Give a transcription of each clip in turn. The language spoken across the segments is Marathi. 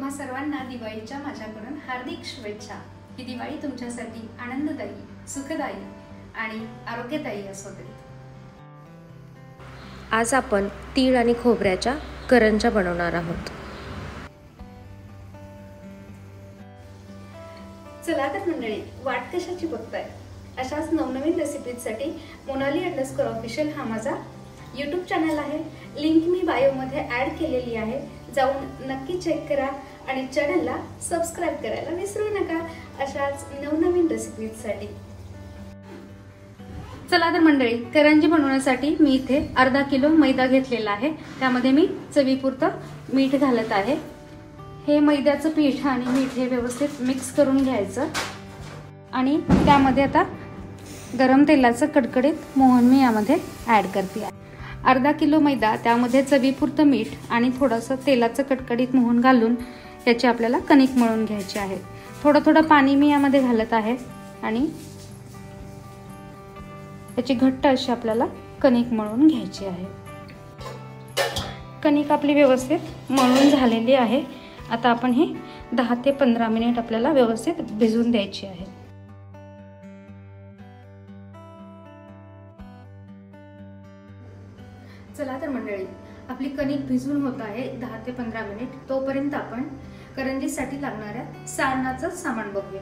तुम्हा सर्वांना दिवाळीच्या माझ्याकडून हार्दिक शुभेच्छा। ही दिवाळी तुमच्यासाठी आनंददायी, सुखदायी आणि आरोग्यदायी असो दे। आज आपण तीळ आणि खोबऱ्याच्या करंज्या बनवणार आहोत। चला तर मंडळी, वाट कशाची बघताय? अशाच नवनवीन रेसिपीसाठी मोनाली_ऑफिशियल हा माझा YouTube चॅनल आहे। लिंक मी बायो मध्ये ऍड केलेली आहे, जाऊन नक्की चेक करा आणि चॅनलला सबस्क्राइब करायला विसरू नका अशाच नवनवीन रेसिपीसाठी। चला तर मंडळी, करंजी बनवण्यासाठी मी इथे अर्धा किलो मैदा घेतलेला आहे। त्यामध्ये मी चवीपुरतं मीठ घालत आहे। हे मैद्याचं पीठ आणि मीठ हे व्यवस्थित मिक्स करून घ्यायचं आणि त्यामध्ये आता गरम तेलाचं कडकडीत मोहन मी यामध्ये ऍड करते आहे। अर्धा किलो मैदा, त्यामध्ये चवीपुरतं मीठ आणि थोडंसं तेलाचं कडकडीत मोहन घालून याची आपल्याला कणिक मळून घ्यायची आहे। थोडं थोडं पाणी मी यामध्ये घालत आहे आणि याची घट्ट अशी आपल्याला कणिक मळून घ्यायची आहे। कणिक आपली व्यवस्थित मळून झालेली आहे। आता आपण हे 10 ते 15 मिनिट आपल्याला व्यवस्थित भिजवून द्यायची आहे। चला तर मंडळी, आपली कणिक भिजून होत आहे 10 ते 15 मिनिट। तोपर्यंत आपण करंजीसाठी लागणाऱ्या सारणाचं सामान बघूया।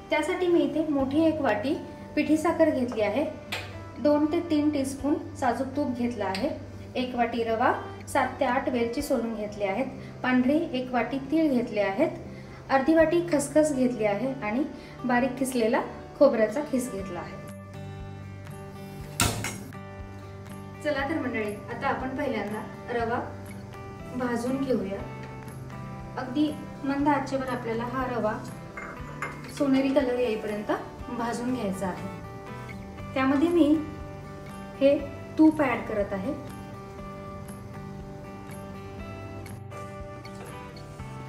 त्यासाठी मी इथे मोठी एक वाटी पिठी साखर घेतली आहे, 2 ते 3 टीस्पून साजूक तूप घेतला आहे, 1 वाटी रवा, 7 ते 8 वेलची सोलून घेतली आहेत, पांढरी 1 वाटी तीळ घेतले आहेत, अर्धी वाटी खसखस घेतली आहे आणि बारीक किसलेला खोबऱ्याचा खीस घेतला आहे। चला तर मंडळी, आता आपण पहिल्यांदा रवा भाजून घेऊया। अगदी मंद आचेवर आपल्याला हा रवा सोनेरी कलर येईपर्यंत भाजून घ्यायचा आहे। त्यामध्ये मी हे तूप ऍड करत आहे।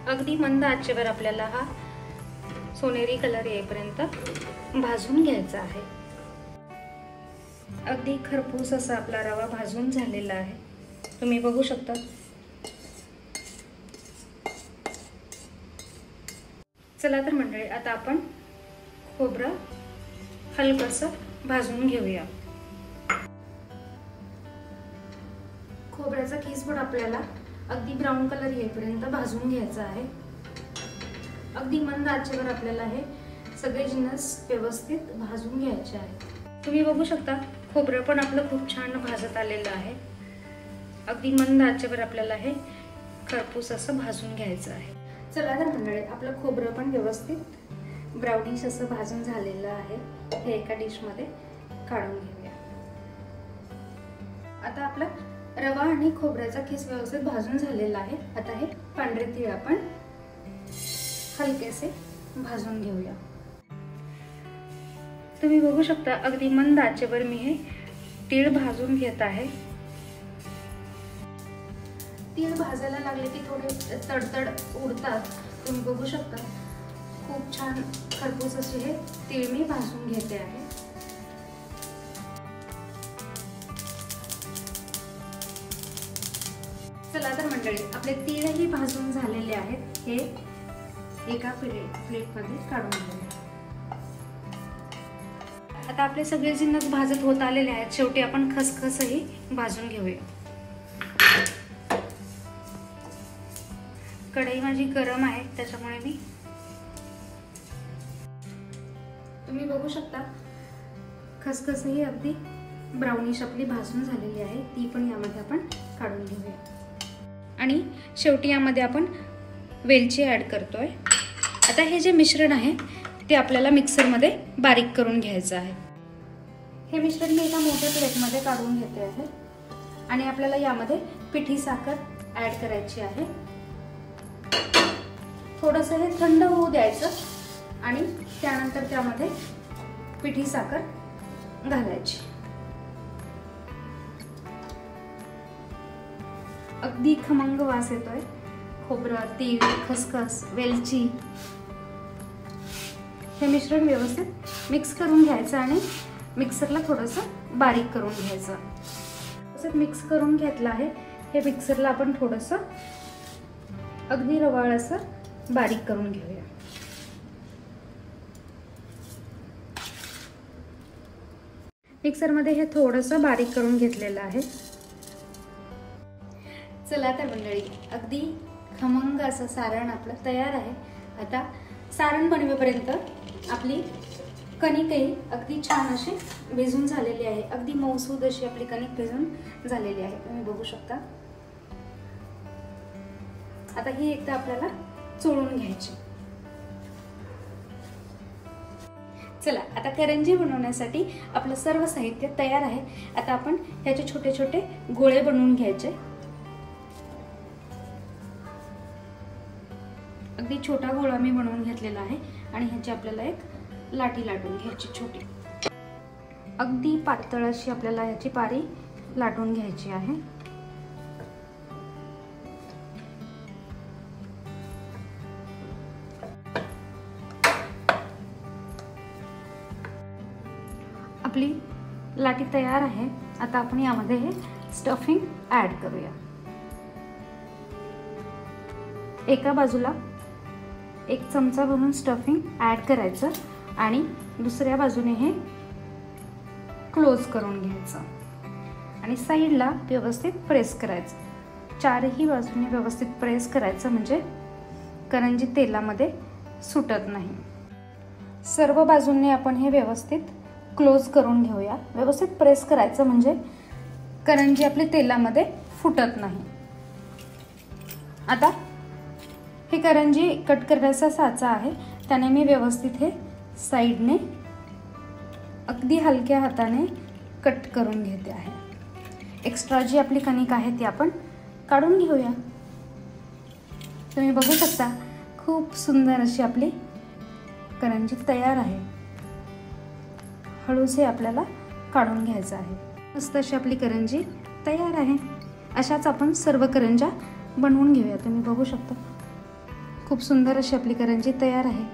अगदी मंद आचेवर आपल्याला हा सोनेरी कलर येईपर्यंत भाजून घ्यायचा आहे। अगदी खरपूस असा आपला रवा भाजून झालेला आहे, तुम्ही बघू शकता। चला तर मंडळी, आता आपण खोबरं हलकसं भाजून घेऊया। खोबऱ्याचा खिसपण आपल्याला अगदी ब्राऊन कलर येईपर्यंत भाजून घ्यायचा आहे। अगदी मंद आचेवर आपल्याला हे सगळे जिन्नस व्यवस्थित भाजून घ्यायचे आहेत। तुम्ही बघू शकता, खोबरं पण आपलं खूप छान भाजत आलेलं आहे। अगदी मंद आचेवर आपल्याला हे खरपूस असं भाजून घ्यायचं आहे। चला तर मंडळी, आपलं खोबरं पण व्यवस्थित ब्राउनिश असं भाजून झालेलं आहे। हे एका डिश मध्ये काढून घेऊया। आता आपला रवा आणि खोबऱ्याचा खीस व्यवस्थित भाजून झालेला आहे। आता हे पांढरे तीळ आपण हलकेसे भाजून घेऊया। तुम्ही बघू शकता, अगदी मंद आचेवर मी हे तीळ भाजून घेत आहे। तीळ भाजायला लागले की थोडे तडतड उडतात, तुम्ही बघू शकता। खूप छान खरपूस असे हे तीळ मी भाजून घेते आहे। चला तर मंडळी, आपले तीळही भाजून झालेले आहेत। हे एका प्लेटमध्ये काढून घेऊया। आता आपले सगळे जिन्नस भाजत होत आलेले आहेत। शेवटी आपण खसखसही भाजून घेऊया। कढई माझी गरम आहे, त्याच्यामुळे तुम्ही बघू शकता, खसखसही अगदी ब्राउनिश आपली भाजून झालेली आहे। ती पण यामध्ये आपण काढून घेऊया आणि शेवटी यामध्ये आपण वेलची ऍड करतोय। आता हे जे मिश्रण आहे ते आपल्याला मिक्सरमध्ये बारीक करून घ्यायचं आहे। हे मिश्रण मी एका मोठ्या प्लेटमध्ये काढून घेते आहे आणि आपल्याला यामध्ये पिठी साखर ऍड करायची आहे। थोडंसं हे थंड होऊ द्यायचं आणि त्यानंतर त्यामध्ये पिठी साखर घालायची। अगदी खमंग वास येतोय। खोबरं, तीळ, खसखस, वेलची हे मिश्रण व्यवस्थित मिक्स करून घ्यायचं आणि मिक्सरला थोडंसं बारीक करून घ्यायचं। असं मिक्स करून घेतलं आहे। हे मिक्सरला आपण थोडंसं अगदी रवाळ असं बारीक करून घेऊया. मिक्सरमध्ये हे थोडंसं बारीक करून घेतलेलं आहे. चला तर मंडळी, अगदी खमंग असं सारण आपलं तयार आहे. आता सारण बनवेपर्यंत आपली कणिकही अगदी छान अशी भिजून झालेली आहे. अगदी मऊसूद अशी आपली कणिक भिजून झालेली आहे, तुम्ही बघू शकता. आता ही एकदा आपल्याला चोळून घ्यायची. चला, आता करंजी बनवण्यासाठी आपलं सर्व साहित्य तयार आहे. आता आपण ह्याचे छोटे छोटे गोळे बनवून घ्यायचे. अगदी छोटा गोळा मी बनवून घेतलेला आहे आणि ह्याची आपल्याला एक लाटी लाटून घ्यायची छोटी. अगदी पातळ अशी आपल्याला ह्याची पारी लाटून घ्यायची आहे. आपली लाटी तयार आहे. आता आपण यामध्ये हे स्टफिंग ऍड करूया. एका बाजूला 1 चमचा भरून स्टफिंग ऍड करायचं आणि दुसऱ्या बाजूने हे क्लोज करून घ्यायचं आणि साईडला व्यवस्थित प्रेस करायचं. चारही बाजूने व्यवस्थित प्रेस करायचं म्हणजे करंजी तेलामध्ये सुटत नाही. सर्व बाजूंनी आपण हे व्यवस्थित क्लोज करून घेऊया. व्यवस्थित प्रेस करायचं म्हणजे करंजी आपली तेलामध्ये फुटत नाही. आता हे करंजी कट करण्याचा साचा आहे, त्याने मी व्यवस्थित हे साईडने अगदी हलक्या हाताने कट करून घेते आहे. एक्स्ट्रा जी आपली कणिक आहे ती आपण काढून घेऊया. तुम्ही बघू शकता खूप सुंदर अशी आपली करंजी तयार आहे. हळूच हे आपल्याला काढून घ्यायचं आहे. मस्त अशी आपली करंजी तयार आहे. अशाच आपण सर्व करंज्या बनवून घेऊया. तुम्ही बघू शकता खूप सुंदर अशी आपली करंजी तयार आहे.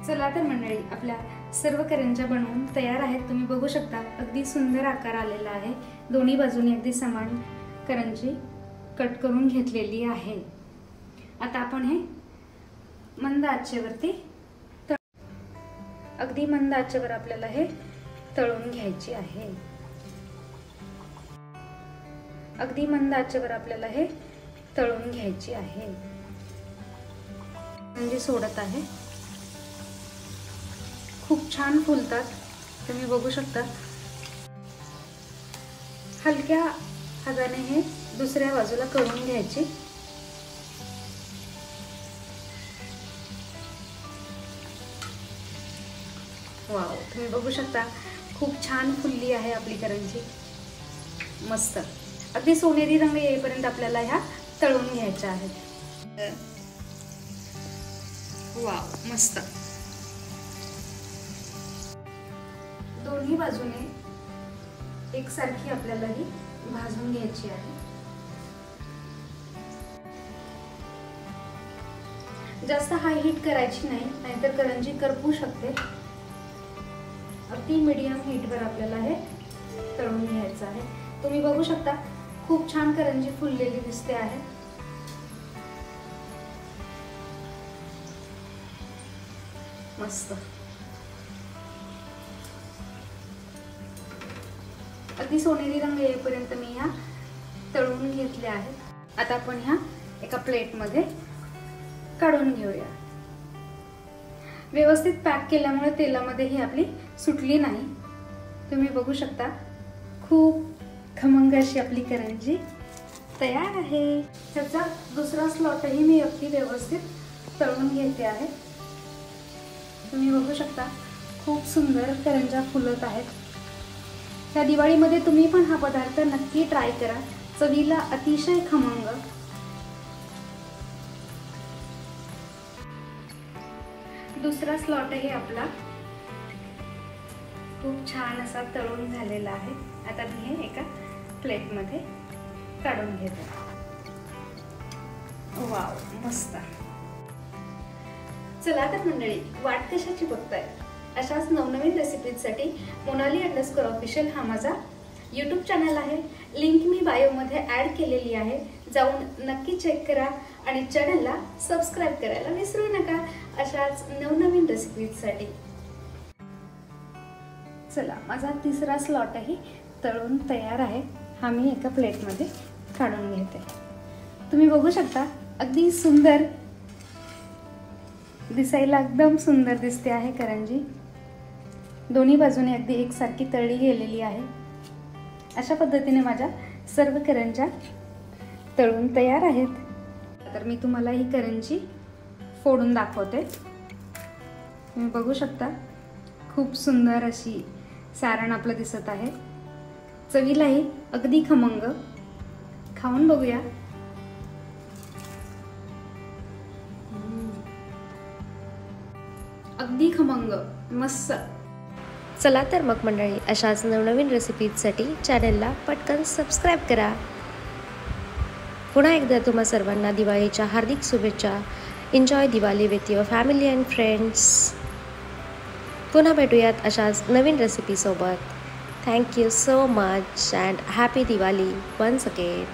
चला तर मंडळी, आपल्या सर्व करंज्या बनवून तयार आहेत. तुम्ही बघू शकता अगदी सुंदर आकार आलेला आहे. दोन्ही बाजूने अगदी समान करंजी कट करून घेतलेली आहे. आता आपण हे मंद आचेवरती अगदी मंद आचेवर आपल्याला हे तळून घ्यायची आहे. अगदी मंद आचेवर आपल्याला हे तळून घ्यायची आहे. करंजी सोडत आहे. खूप छान फुलतात. तुम्ही बघू शकता. हलक्या हाताने हे दुसऱ्या बाजूला करून घ्यायची. वाव, तुम्ही बघू शकता खूप छान फुलली आहे आपली करंजी. मस्त अगदी सोनेरी रंग येईपर्यंत आपल्याला ह्या तळून घ्यायच्या आहेत. वाव, मस्त. दोन्ही बाजूने एकसारखी आपल्याला ही भाजून घ्यायची आहे. जास्त हाय हीट करायची नाही, नाहीतर करंजी करपू शकते. अगदी मीडियम हीटवर आपल्याला हे तळून घ्यायचं आहे. तुम्ही बघू शकता खूप छान करंजी फुललेली दिसते आहे. मस्त. अगदी सोनेरी रंग येईपर्यंत मी ह्या तळून घेतल्या आहेत. आता आपण ह्या एका प्लेटमध्ये काढून घेऊया. व्यवस्थित पॅक केल्यामुळे तेलामध्ये ही आपली सुटली नाही. तुम्ही बघू शकता खूप खमंग अशी आपली करंजी तयार आहे. त्याचा दुसरा स्लॉटही मी अगदी व्यवस्थित तळून घेते आहे. तुम्ही बघू शकता खूप सुंदर करंज्या फुलत आहेत. या दिवाळीमध्ये तुम्ही पण हा पदार्थ नक्की ट्राय करा. चवीला अतिशय खमंग. दुसरा स्लॉटही आपला खूप छान असा तळून झालेला आहे. आता मी हे एका प्लेटमध्ये काढून घेते. वाव, मस्त. चला तर मंडळी, वाट कशाची बघताय, अशाच नवनवीन रेसिपीजसाठी monali_official हा माझा यूट्यूब चॅनल आहे. लिंक मी बायोमध्ये ॲड केलेली आहे. जाऊन नक्की चेक करा आणि चॅनलला सबस्क्राईब करायला विसरू नका अशाच नवनवीन रेसिपीजसाठी. चला, माझा तिसरा स्लॉटही तळून तयार आहे. हा मी एका प्लेटमध्ये काढून घेते. तुम्ही बघू शकता, अगदी सुंदर दिसायला एकदम सुंदर दिसते आहे करंजी. दोन्ही बाजूने अगदी एकसारखी तळली गेलेली आहे. अशा पद्धतीने माझ्या सर्व करंज्या तळून तयार आहेत. तर मी तुम्हाला ही करंजी फोडून दाखवते. तुम्ही बघू शकता, खूप सुंदर अशी सारण आपलं दिसत आहे. चवीलाही अगदी खमंग. खाऊन बघूया. अगदी खमंग, मस्त. चला तर मग मंडळी, अशाच नवनवीन रेसिपीजसाठी चॅनलला पटकन सबस्क्राईब करा. पुन्हा एकदा तुम्हा सर्वांना दिवाळीच्या हार्दिक शुभेच्छा. Enjoy Diwali with your family and friends. पुन्हा भेटूयात अशाच नवीन रेसिपीसोबत. Thank you so much and happy Diwali once again.